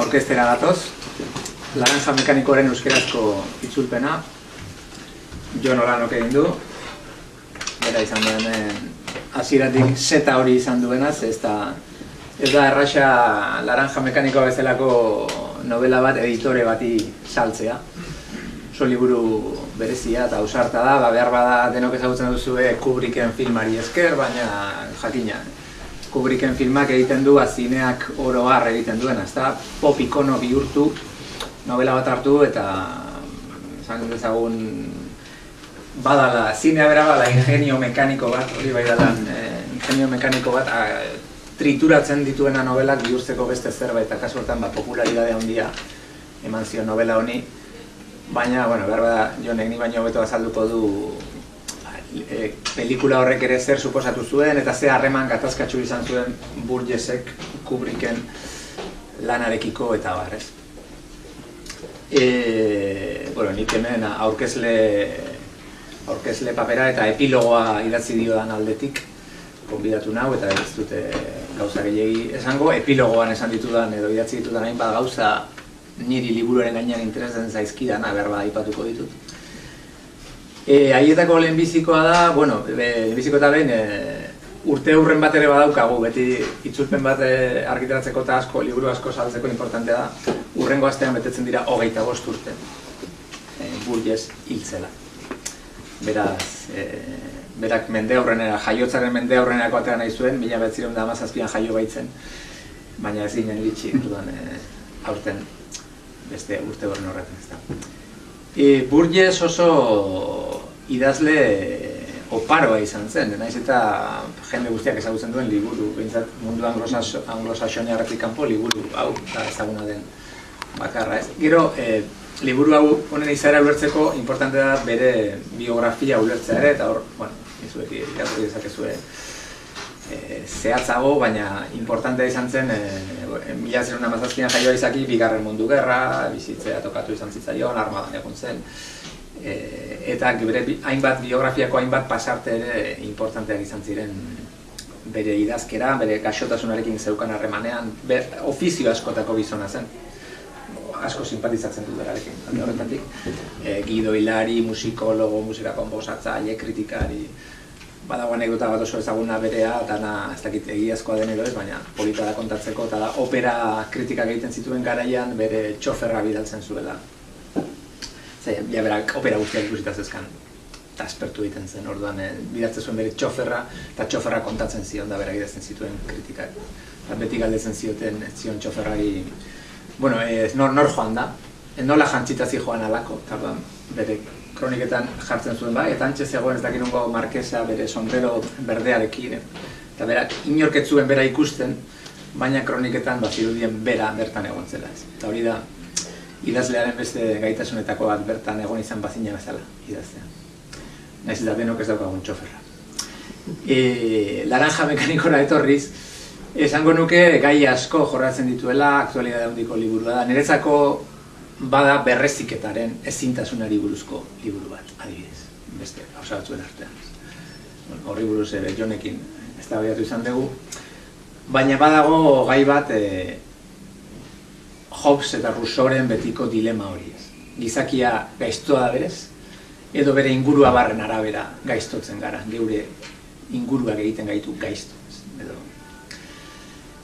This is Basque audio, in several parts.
aurkeztera gatoz. Laranja mekanikoaren euskerazko itzulpena. Jon Olanok egin du. Bera izan duen hasieratik zeta hori izan duenaz, ez da erraxa Laranja mekanikoa bezalako novela bat editore bati saltzea. Oso liburu berezia eta ausarta da, behar bada denok ezagutzen duzue Kubricken filmari esker, baina jakina. Kubricken filmak egiten du, zineak oro har egiten duena, ezta pop ikono bihurtu, novela bat hartu eta esan dezagun badala, zinea bera bada ingenio mekaniko bat, hori bai dalan ingenio mekaniko bat trituratzen dituena novelak bihurtzeko beste zerbait, eta kasu hortan popularidade handia eman zion novela honi. Baina, behar bada, Jonek ni baino hobeto azalduko du pelikula horrek ere zer suposatu zuen eta ze harreman gatazkatsu izan zuen Burgessek Kubricken lanarekiko eta bar, ez? Nik hemen aurkezle papera eta epilogoa idatzi diodan aldetik konbidatu nau eta ez dute gauza gehiegi esango, epilogoan esan ditudan edo idatzi ditudan hainbat gauza niri liburuaren gainean interesatzen zaizkidan, berba aipatuko ditut. Haietako lehenbizikoa da, lehenbiziko eta behin urte hurren bat ere badaukagu, beti itzulpen bat argitaratzeko eta asko, liburu asko saltzeko importantea da, urrengo astean betetzen dira 25 urte, Burgess hiltzela. Beraz, berak mende aurrenera, jaiotzaren mende aurrenerako atera nahi zuen, 1917an jaio baitzen, baina ez ginen iritsi, aurten beste urte horren horretan, ez da. Burgess oso idazle oparoa izan zen, naiz eta jende guztiak ezagutzen duen liburu, behintzat mundu anglosaxoniarretik kanpo liburu hau eta ezaguna den bakarra, ez. Gero, liburu hau honen izaera ulertzeko importante da bere biografia ulertzea ere, eta hor, izuek irakurri dezakezue zehatzago, baina importantea izan zen 1917an jaioa izaki Bigarren Mundu Gerra, bizitzea tokatu izan zitzaion, armadan egon zen, eta bere biografiako hainbat pasarte ere importanteak izan ziren bere idazkera, bere gaixotasunarekin zeukan harremanean, ofizio askotako gizona zen, asko simpatizatzen dut berarekin, alde horretatik, gidoilari, musikologo, musika konposatzaile, kritikari, badago anekdota bat oso ezaguna berea, dana ez dakit egiazkoa den edo ez, baina polita da kontatzeko, eta da opera kritikak egiten zituen garaian bere txoferra bidaltzen zuela. Berak opera guztiak ikusita zezkan, eta espertu egiten zen, orduan bidaltzen zuen bere txoferra, eta txoferra kontatzen zion da berak idazten zituen kritikak. Beti galdetzen zioten zion txoferrari, nor joan da, nola jantzitazi joan alako, eta bere kroniketan jartzen zuen eta antxe zegoen ez dakinungo markesa bere sombrero berdearekin, eta berak inorketzuen bera ikusten, baina kroniketan zirudien bera bertan egon zela ez. Eta hori da, idazlearen beste gaitasunetako bat bertan egon izan bazina bezala idaztea. Naiz eta denok ez daukagun txoferra. Laranja mekanikora etorriz, esango nuke gai asko jorratzen dituela, aktualidade handiko liburua da. Niretzako bada berreziketaren ezintasunari buruzko liburu bat, adibidez, beste gauza batzuen artean. Horri buruz ere Jonekin eztabaidatu izan dugu, baina badago gai bat Hobbes eta Rousseauren betiko dilema hori ez. Gizakia gaiztoa da berez, edo bere ingurua barren arabera gaiztotzen gara, geure inguruak egiten gaitu gaizto.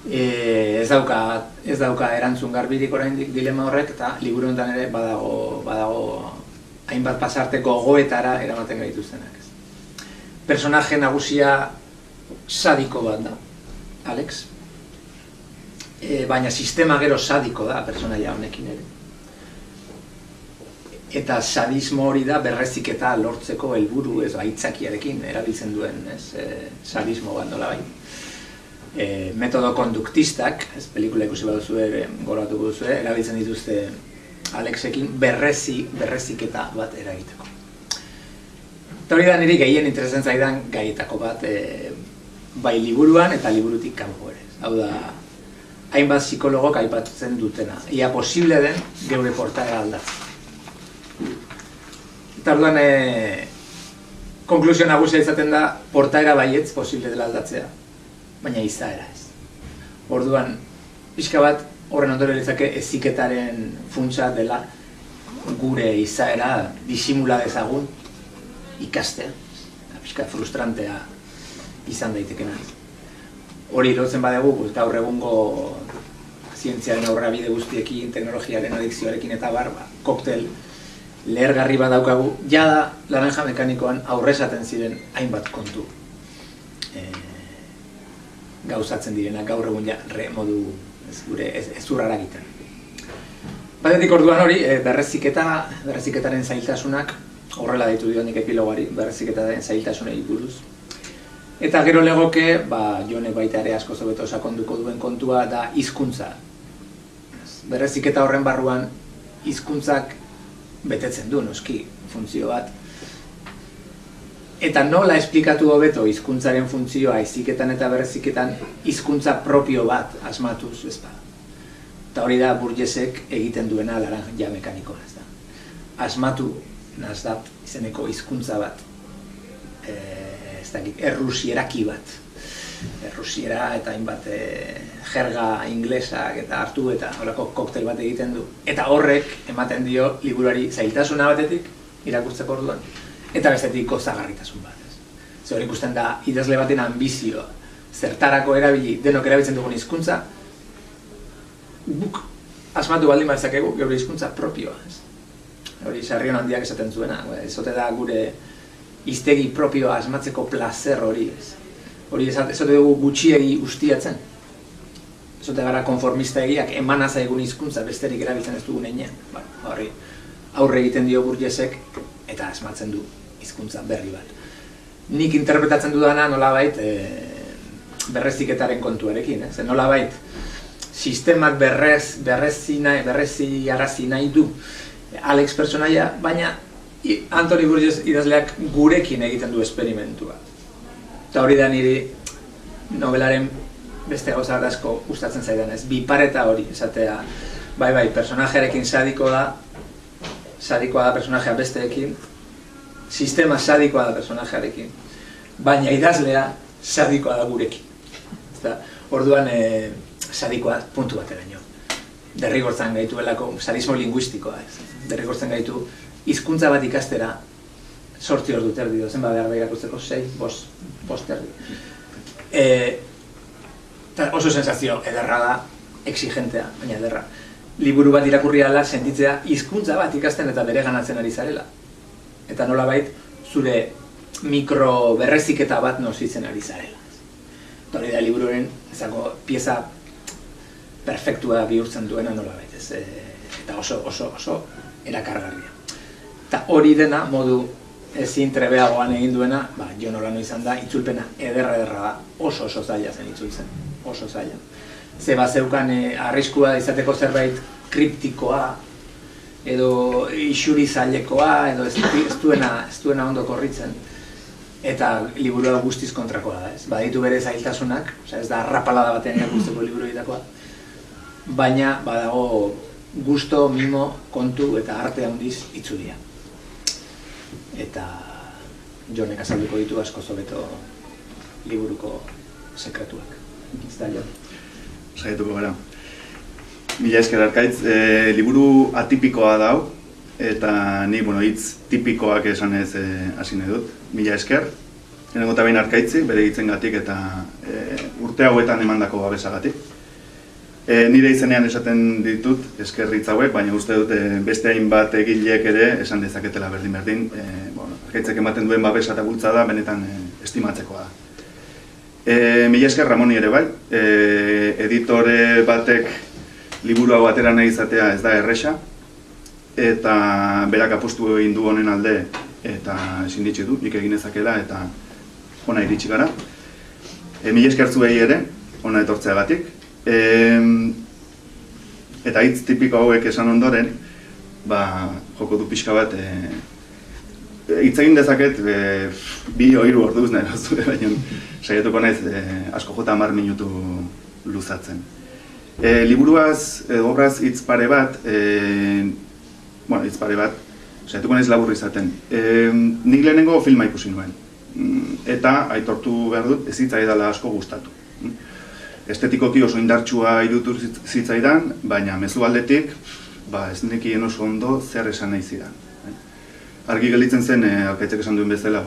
Ez dauka erantzun garbirik oraindik dilema horrek, eta liburu honetan ere badago hainbat pasarte gogoetara eramaten gaituztenak. Personaje nagusia sadiko bat da, Alex, baina sistema gero sadiko da pertsonaia honekin ere. Eta sadismo hori da berreziketa lortzeko helburu ez aitzakiarekin erabiltzen duen sadismo bat nolabait. Metodo konduktistak, pelikula ikusi baduzue, goratuko duzue, erabiltzen dituzte Alexekin berreziketa bat eragiteko. Eta hori da niri gehien interesatzen zaidan gaietako bat, bai liburuan eta liburutik kanpo ere. Hau da, hainbat psikologok aipatzen dutena. Ia posible den geure portaera aldatzen. Eta orduan, konklusio nagusia izaten da, portaera baietz posible dela aldatzea, baina izaera ez. Orduan, pixka bat horren ondoren izake heziketaren funtsa dela gure izaera disimula dezagun ikastea, pixka frustrantea izan daitekena. Hori lotzen badegu, gaur egungo zientziaren aurrerabide guztiekin, teknologiaren adikzioarekin eta koktel lehergarri bat daukagu, jada laranja mekanikoan aurresaten ziren hainbat kontu gauzatzen direnak gaur egun modu ezurrara egiten. Batetik orduan hori, berreziketaren zailtasunak, horrela deitu dio nik epilogari, berreziketaren zailtasunei buruz. Eta gero legoke, Jonek baita ere asko hobeto sakonduko duen kontua da hizkuntza. Berreziketa horren barruan hizkuntzak betetzen du, noski, funtzio bat. Eta nola esplikatu hobeto hizkuntzaren funtzioa heziketan eta berreziketan hizkuntza propio bat asmatuz, ez bada. Eta hori da Burgesek egiten duena laranja mekanikoa, ez da. Asmatu, nazdap, izeneko hizkuntza bat, errusieraki bat. Errusiera eta hainbat jerga inglesak eta hartu eta horako koktel bat egiten du. Eta horrek ematen dio liburuari zailtasuna batetik, irakurtzeko orduan, eta bestetik gozagarritasun bat. Zer hori ikusten da idazle baten ambizioa, zertarako erabili, denok erabiltzen dugun hizkuntza, guk asmatu baldin bazakegu geure hizkuntza propioa. Hori Sarrion handiak esaten zuena, ezote da gure hiztegi propioa asmatzeko plazer hori. Hori ezote dugu gutxiegi ustiatzen. Ezote gara konformista egiak emana zaigun hizkuntza besterik erabiltzen ez dugun heinean. Hori aurre egiten dio Burgesek eta asmatzen du hizkuntza berri bat. Nik interpretatzen dudana nolabait berreziketaren kontuarekin, nolabait sistemak berrezi nahi du Alex personaia, baina Anthony Burgess idazleak gurekin egiten du esperimentua. Eta hori da niri novelaren beste gauza asko gustatzen zaidan, bipareta hori, esatea, bai, personajearekin sadikoa da personajea besteekin, sistema sadikoa da personajearekin, baina idazlea sadikoa da gurekin. Orduan sadikoa puntu bateraino. Derrigortzen gaituelako, sadismo linguistikoa, derrigortzen gaitu hizkuntza bat ikastera 8 ordu terdi, zenba behar da irakurtzeko 6, 5 terdi. Oso sensazio ederra da, exigentea, baina ederra. Liburu bat irakurri ala sentitzea hizkuntza bat ikasten eta bere ganatzen ari zarela. Eta nolabait zure mikro berreziketa bat nozitzen ari zarela. Eta hori da libururen pieza perfektua bihurtzen duena nolabait, eta oso erakargarria. Eta hori dena modu ezin trebeagoan egin duena, Jon Olano izan da, itzulpena ederra da, oso zaila zen itzultzen, oso zaila. Ze zeukan arriskua izateko zerbait kriptikoa, edo isuri zailekoa, edo ez duena ondo korritzen. Eta liburua guztiz kontrakoa da, baditu bere zailtasunak, ez da arrapalada batean irakurtzeko liburu egitakoa, baina badago gusto, mimo, kontu eta arte handiz itzulia. Eta Jonek azalduko ditu asko hobeto liburuko sekretuak. Ez da, Jon? Saietuko gara. Mila esker Arkaitz, liburu atipikoa dau, eta ni, hitz tipikoak esanez hasi nahi dut. Mila esker, lehenengo eta behin Arkaitzi, bere hitzengatik eta urte hauetan emandako babesagatik. Nire izenean esaten ditut eskerritz hauek, baina uste dut beste hainbat egileek ere esan dezaketela berdin. Arkaitzek ematen duen babesa eta bultzada benetan estimatzekoa da. Mila esker Ramoni ere bai, editore batek liburu hau atera nahi izatea ez da erresa, eta berak apostu egin du honen alde eta sinditzi du, nik egin ezakela eta ona iritsi gara. Mila esker zuei ere, ona etortzeagatik. Eta hitz tipiko hauek esan ondoren, joko du pixka bat, hitz egin dezaket 2-3 orduz nahi zure, baina saiatuko naiz asko jota 10 minutu luzatzen. Liburuaz, obraz hitz pare bat, saiatuko naiz labur izaten. Nik lehenengo filma ikusi nuen, eta aitortu behar dut ez hitzaidala asko gustatu. estetikoki oso indartsua iruditu zitzaidan, baina mezu aldetik, ez nekien oso ondo zer esan nahi zidan. Argi gelditzen zen, Arkaitzek esan duen bezala,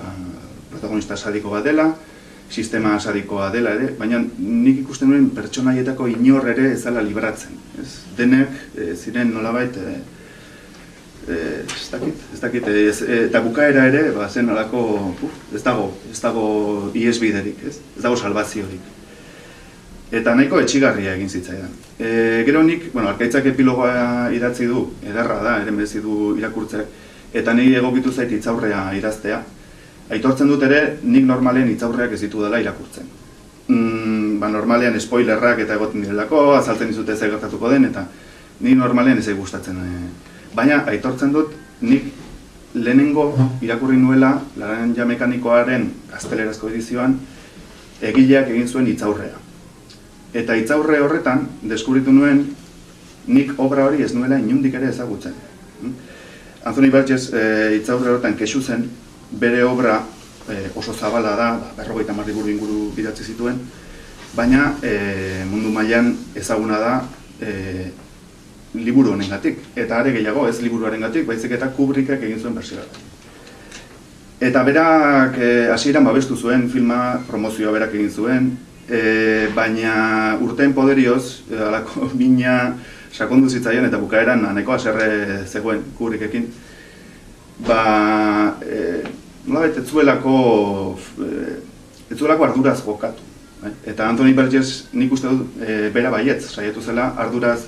protagonista sadiko bat dela, sistema sadikoa dela ere, baina nik ikusten nuen pertsonaietako inor ere ez dela libratzen. Denek ziren nolabait, ez dakit, eta bukaera ere, zen alako, ez dago iesbiderik, ez dago salbaziorik. Eta nahiko etxigarria egin zitzaidan. Gero nik, Arkaitzak epilogoa idatzi du, ederra da, ere merezi du irakurtzea, eta niri egokitu zait hitzaurrea idaztea. Aitortzen dut ere, nik normalean hitzaurreak ez ditu dela irakurtzen. Normalean spoilerrak eta egoten direlako, azaltzen dizute zer gertatuko den, eta nik normalean ez gustatzen. Baina aitortzen dut, nik lehenengo irakurri nuela Laranja Mekanikoaren gaztelerazko edizioan egileak egin zuen hitzaurrea. Eta hitzaurre horretan, deskubritu nuen, nik obra hori ez nuela inundik ere ezagutzen. Anthony Burgess hitzaurre horretan kexu zen, bere obra oso zabala da, 50 liburu inguru idatzi zituen, baina mundu mailan ezaguna da liburu honengatik. Eta are gehiago, ez liburuarengatik, baizik eta Kubrickek egin zuen bertsioa. Eta berak hasieran babestu zuen filma, promozioa berak egin zuen, baina urteen poderioz, alako mina sakondu zitzaion eta bukaeran nahiko haserre zegoen Kubrickekin, nolabait ez zuelako arduraz jokatu. Eta Anthony Burgess nik uste dut bera baietz, saiatu zela arduraz,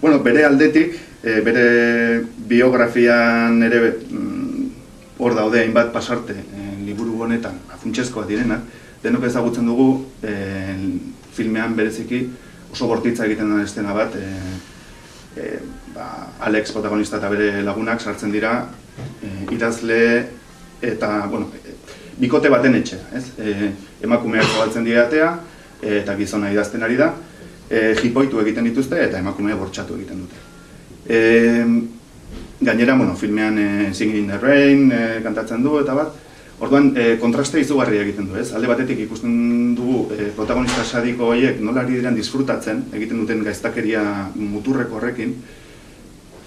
bere aldetik, bere biografian ere hor daude hainbat pasarte liburu honetan, funtsezkoak direnak, denok ezagutzen dugu filmean bereziki oso bortitza egiten den estena bat, Alex protagonista eta bere lagunak sartzen dira idazle eta, bikote baten etxea, emakumeak zabaltzen dira atea eta gizona idazten ari da, jipoitu egiten dituzte eta emakumea bortxatu egiten dute. Gainera, filmean Singing in the Rain kantatzen du eta bat, orduan, kontraste izugarria egiten du, ez? Alde batetik ikusten dugu protagonista sadiko horiek nola ari diren disfrutatzen, egiten duten gaiztakeria muturreko horrekin,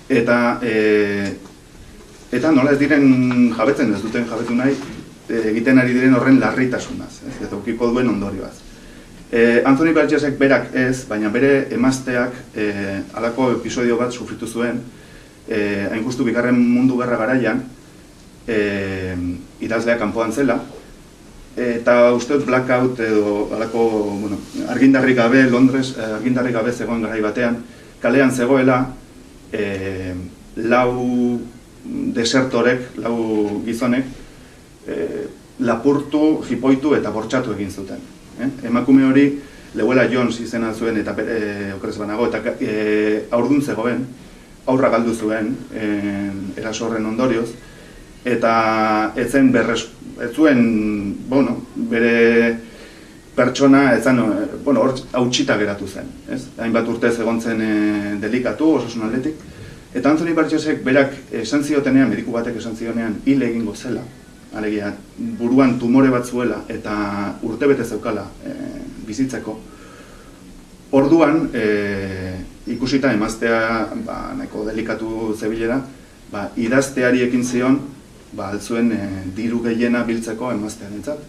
eta nola ez diren jabetzen, ez duten jabetu nahi, egiten ari diren horren larritasunaz, eta ukiko duen ondorioaz. Anthony Burgessek berak ez, baina bere emazteak halako episodio bat sufritu zuen, hain justu bigarren mundu gerra garaian, idazlea kanpoan zela, eta uste dut blackout edo argindarrik gabe, Londres argindarrik gabe zegoen garai batean, kalean zegoela, lau desertorek, lau gizonek, lapurtu, jipoitu eta bortxatu egin zuten. Emakume hori, Leuela Jones izena zuen eta okerez banago, eta haurdun zegoen, aurra galdu zuen eraso horren ondorioz, eta ez zuen, bere pertsona, hor hautsita geratu zen. Hainbat urtez egon zen delikatu, osasun aldetik. Eta Anthony Burgessek berak esan ziotenean, mediku batek esan zionean, hil egingo zela. Alegia, buruan tumore bat zuela eta urtebete zeukala bizitzeko. Orduan, ikusita emaztea nahiko delikatu zebilera, idazteari ekin zion, altzuen diru gehiena biltzeko emaztearentzat.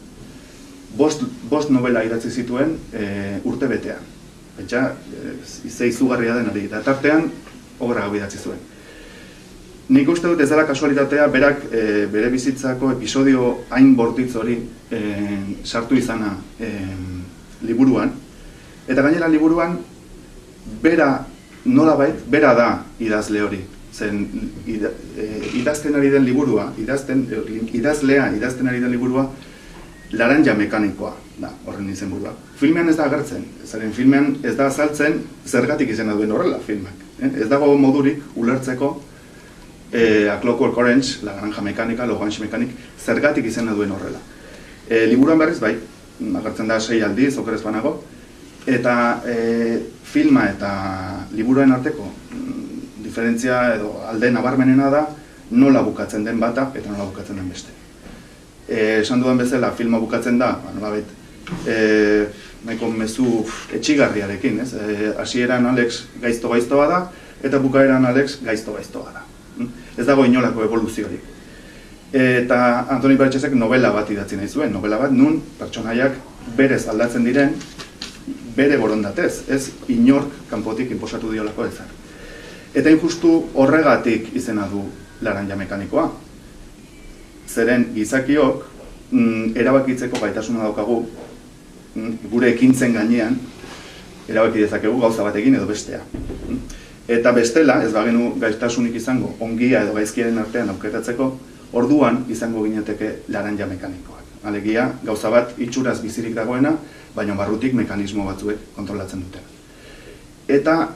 5 novela idatzi zituen urtebetean. Pentsa, izugarria den hori, eta tartean obra hau idatzi zuen. Nik uste dut ez dela kasualitatea berak bere bizitzako episodio hain bortitz hori sartu izana liburuan. Eta gainera liburuan, bera da idazle hori. Zen idazten ari den liburua, idazlea idazten ari den liburua, Laranja Mekanikoa da horren izenburua. Filmean ez da agertzen, zeren filmean ez da azaltzen zergatik izena duen horrela filmak. Ez dago modurik ulertzeko A Clockwork Orange, Laranja Mekanika, Orange Mekanik, zergatik izena duen horrela. Liburuan berriz bai, agertzen da 6 aldiz, okerez banago, eta filma eta liburuen arteko diferentzia edo alde nabarmenena da nola bukatzen den bata eta nola bukatzen den beste. Esan dudan bezala, filma bukatzen da, nolabait, nahiko mezu etxigarriarekin, ez? Hasieran Alex gaizto bada, eta bukaeran Alex gaizto bada. Ez dago inolako evoluziorik. Eta Antoni Baretxezek novela bat idatzi nahi zuen, novela bat nun pertsonaiak berez aldatzen diren, bere borondatez, ez inork kanpotik inposatu diolako ezar. Eta injustu horregatik izena du laranja mekanikoa. Zeren gizakiok erabakitzeko gaitasuna daukagu, gure ekintzen gainean, erabaki dezakegu gauza batekin edo bestea. Eta bestela, ez bagenu gaitasunik izango, ongia edo gaizkiaren artean aukeratzeko, orduan izango gineteke laranja mekanikoak. Alegia, gauza bat itxuraz bizirik dagoena, baina barrutik mekanismo batzuek kontrolatzen dute. Eta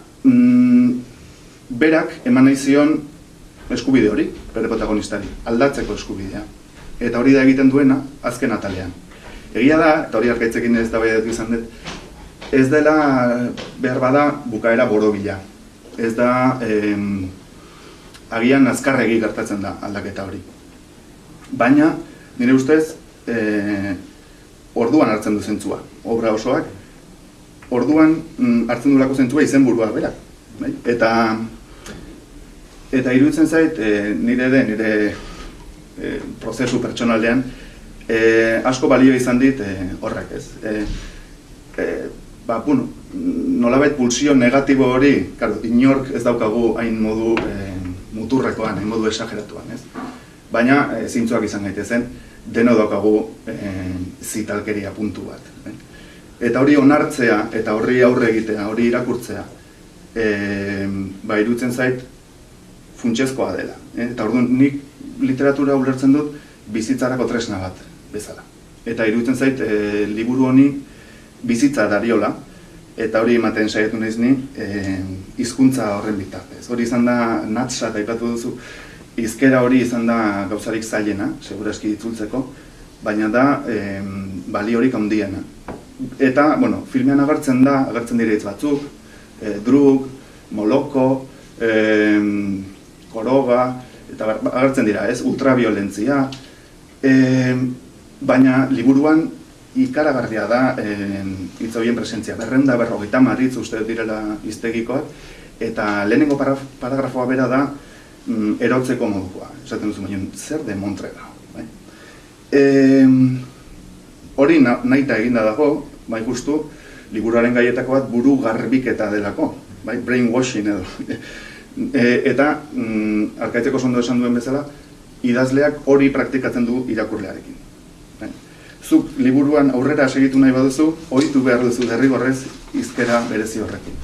berak eman nahi zion eskubide hori, bere protagonistari, aldatzeko eskubidea. Eta hori da egiten duena, azken atalean. Egia da, eta hori arkaitzekin ez da baiatu izan dut, ez dela behar bada bukaera borobila. Ez da, agian azkarregi gertatzen da aldaketa hori. Baina, nire ustez, orduan hartzen du zentzua, obra osoak, orduan hartzen du lako zentzua izenburua berak. Eta iruditzen zait, nire prozesu pertsonaldean, asko balio izan dit horrek, ez? Nolabait pulsio negatibo hori, inork ez daukagu hain modu muturrekoan, hain modu esageratuan, ez? Baina, zintzoak izan gaitezen, deno daukagu zitalkeria puntu bat. Eta hori onartzea, eta horri aurre egitea, hori irakurtzea, iruditzen zait, funtsezkoa dela. Eta orduan, nik literatura ulertzen dut bizitzarako tresna bat bezala. Eta iruditzen zait, liburu honi bizitza dariola, eta hori ematen saiatu naiz ni hizkuntza horren bitartez. Hori izan da, natsat aipatu duzu, hizkera hori izan da gauzarik zailena, seguraski itzultzeko, baina da baliorik handiena. Eta, filmean agertzen dira hitz batzuk, drug, moloko, koroga, eta agertzen dira, ez, ultrabiolentzia, baina liburuan ikaragarria da hitz horien presentzia. 250 hitz uste direla hiztegikoak, eta lehenengo paragrafoa bera da erotzeko modukoa. Esaten duzu, baina zer de Montrega. Hori nahita eginda dago, justu, liburuaren gaietako bat buru garbiketa delako, brainwashing edo. Eta, arkaitzeko ondo esan duen bezala, idazleak hori praktikatzen du irakurlearekin. Zuk liburuan aurrera segitu nahi baduzu, ohitu behar duzu derrigorrez hizkera berezi horrekin.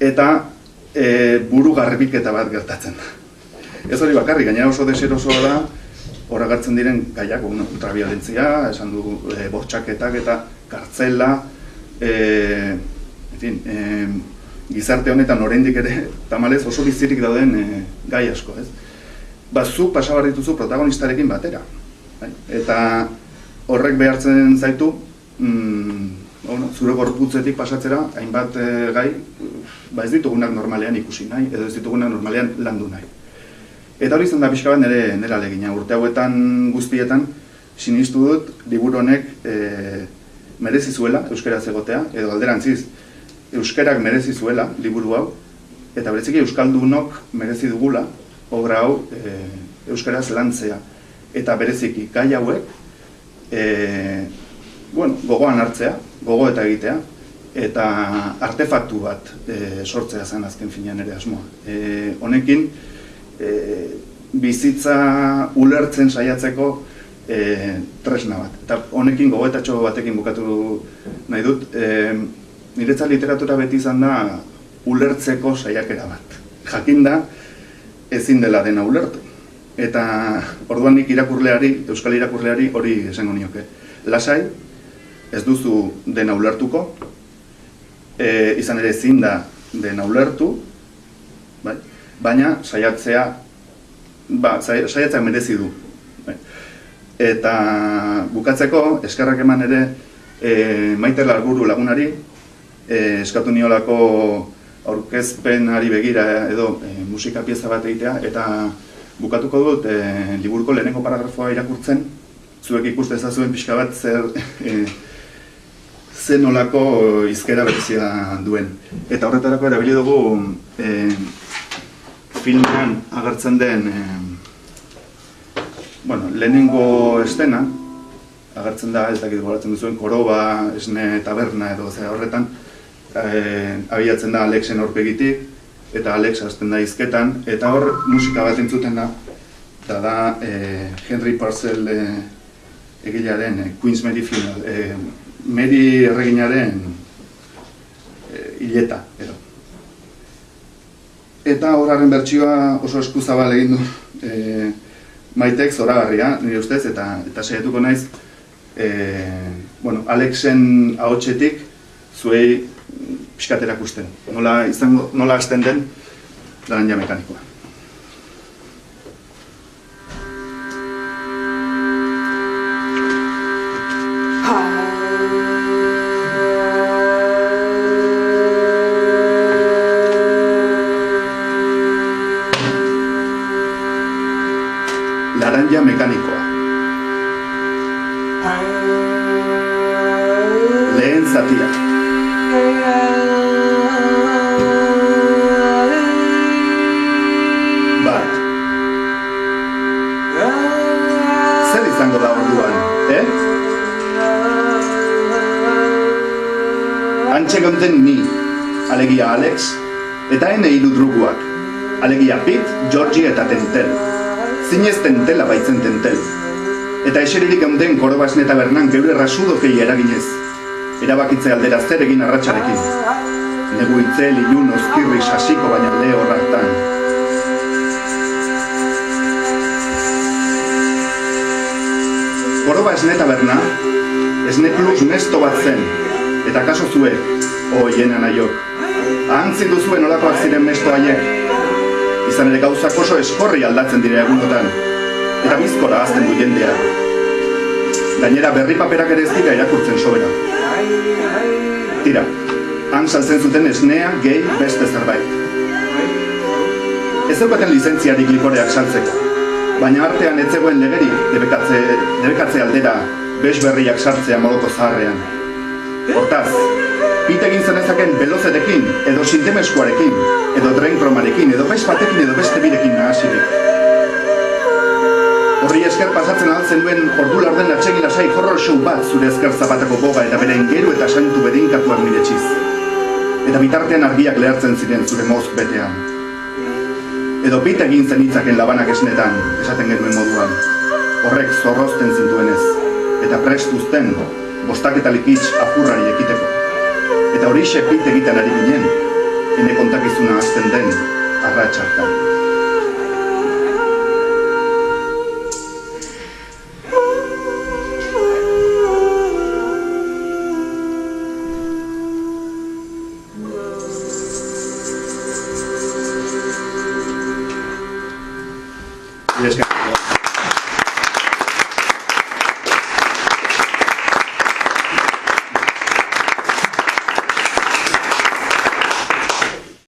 Eta buru garbiketa bat gertatzen da. Ez hori bakarrik, gainera oso deserosoa da, hor agertzen diren gaiak, ultrabiolentzia, esan du bortxaketak eta kartzela, gizarte honetan oraindik ere tamalez oso bizirik dauden gai asko, ez? Zuk pasabarrituzu protagonistarekin batera. Eta horrek behartzen zaitu, zure gorputzetik pasatzera, hainbat gai, ez ditugunak normalean ikusi nahi, edo ez ditugunak normalean landu nahi. Eta hori izan da pixka bat nire alegina. Urte hauetan guztietan, sinistu dut, liburu honek merezi zuela, euskaraz egotea, edo alderantziz, euskarak merezi zuela, liburu hau, eta bereziki euskaldunok merezi dugula, obra hau euskaraz lantzea. Eta bereziki gai hauek, gogoan hartzea, gogo eta egitea, eta artefaktu bat sortzea zen azken finean ere asmoa. Honekin, bizitza ulertzen saiatzeko tresna bat. Eta honekin gogoetatxo batekin bukatu nahi dut, niretzat literatura beti izan da ulertzeko saiakera bat. Jakinda ezin dela dena ulertu. Eta orduan nik irakurleari, euskal irakurleari hori esango nioke. Lasai, ez duzu dena ulertuko, izan ere ezin da dena ulertu, baina saiatzea merezi du. Eta bukatzeko, eskerrak eman ere Maite Larguru lagunari, eskatu niolako aurkezpenari begira edo musika pieza bat egitea, eta bukatuko dut liburuko lehenengo paragrafoa irakurtzen, zuek ikuste ezazuen pixka bat zer ze nolako hizkera berezia duen. Eta horretarako erabili dugu filmean agertzen den lehenengo estena, agertzen da, ez dakit goratzen duzuen, koroba, esne taberna edo horretan, abiatzen da Alexen aurpegitik, eta Alex hasten da hizketan, eta hor musika bat entzuten da, eta da Henry Purcell egilearen Queen's Mary Funeral, Mary erreginaren hileta, edo. Eta horaren bertsioa oso eskuzabal egin du Maitek zoragarria, nire ustez, eta saiatuko naiz, Alexen ahotsetik zuei pixkat erakusten. Nola hasten den laranja mekanikoa. Laranja mekanikoa. Lehen zatia. Bat. Zer izango da orduan, Antxe gonten ni, alegia Alex, eta ene hiru druguak, alegia Pete, Georgie eta Tentel. Zinez Tentela baitzen Tentel. Eta eseririk geunden korobasne eta bernan geure rasudokei eraginez. Erabakitze aldera zer egin arratsarekin. Negu itzel, ilun, ozkirri, sasiko baina leho hartan. Koroba esne eta berna, esne plus nesto bat zen. Eta kaso zuek, jena nahiok. Ahantzi duzuen olakoak ziren mesto haiek. Izan ere gauzak oso eskorri aldatzen dira egunotan, eta bizkora hazten du jendea. Gainera berri paperak ere ez dira irakurtzen sobera. Tira, han saltzen zuten esnea, gehi, beste zerbait. Ez zeukaten lizentziarik likoreak saltzeko, baina artean ez zegoen legerik debekatze aldera bez berriak sartzea moloko zaharrean. Hortaz, Pete egin zenezaken belozetekin, edo sintemeskoarekin, edo drenkromarekin, edo bez batekin, edo beste birekin nahasirik. Horri esker pasatzen altzen duen ordu larden atsegin lasai horror show bat zure esker zapatako boga eta bere ingeru eta santu bedinkatuak miretxiz. Eta bitartean argiak lehartzen ziren zure mozk betean. Edo Pete egin zenitzaken labanak esnetan, esaten genuen moduan. Horrek zorrozten zintuenez, eta prest uzten, bostak eta likitz apurrari ekiteko. Eta hori Pete egiten ari ginen, ene kontakizuna hasten den arratsaltan. Esker.